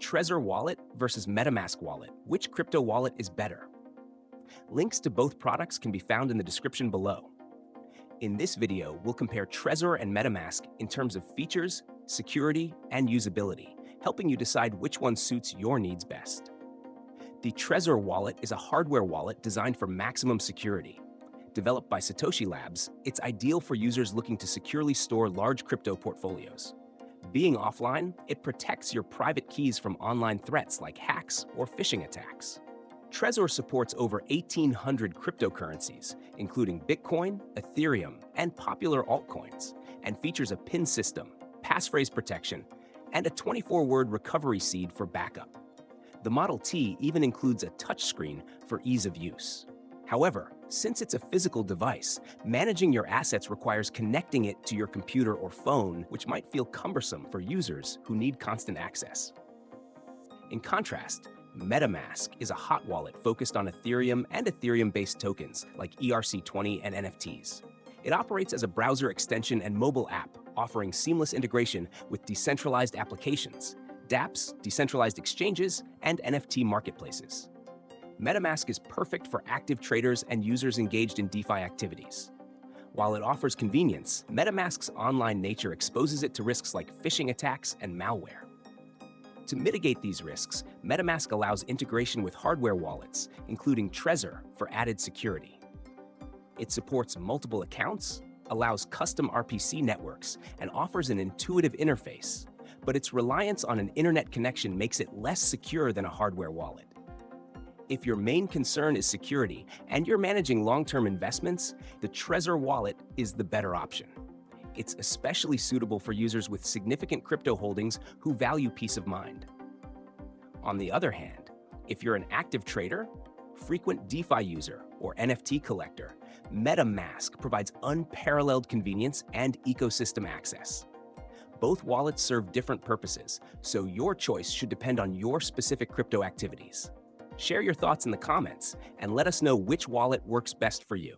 Trezor wallet versus MetaMask wallet. Which crypto wallet is better? Links to both products can be found in the description below. In this video, we'll compare Trezor and MetaMask in terms of features, security, and usability, helping you decide which one suits your needs best. The Trezor wallet is a hardware wallet designed for maximum security. Developed by Satoshi Labs, it's ideal for users looking to securely store large crypto portfolios. Being offline, it protects your private keys from online threats like hacks or phishing attacks. Trezor supports over 1,800 cryptocurrencies, including Bitcoin, Ethereum, and popular altcoins, and features a PIN system, passphrase protection, and a 24-word recovery seed for backup. The Model T even includes a touchscreen for ease of use. However, since it's a physical device, managing your assets requires connecting it to your computer or phone, which might feel cumbersome for users who need constant access. In contrast, MetaMask is a hot wallet focused on Ethereum and Ethereum-based tokens like ERC20 and NFTs. It operates as a browser extension and mobile app, offering seamless integration with decentralized applications, dApps, decentralized exchanges, and NFT marketplaces. MetaMask is perfect for active traders and users engaged in DeFi activities. While it offers convenience, MetaMask's online nature exposes it to risks like phishing attacks and malware. To mitigate these risks, MetaMask allows integration with hardware wallets, including Trezor, for added security. It supports multiple accounts, allows custom RPC networks, and offers an intuitive interface, but its reliance on an internet connection makes it less secure than a hardware wallet. If your main concern is security and you're managing long-term investments, the Trezor wallet is the better option. It's especially suitable for users with significant crypto holdings who value peace of mind. On the other hand, if you're an active trader, frequent DeFi user, or NFT collector, MetaMask provides unparalleled convenience and ecosystem access. Both wallets serve different purposes, so your choice should depend on your specific crypto activities. Share your thoughts in the comments and let us know which wallet works best for you.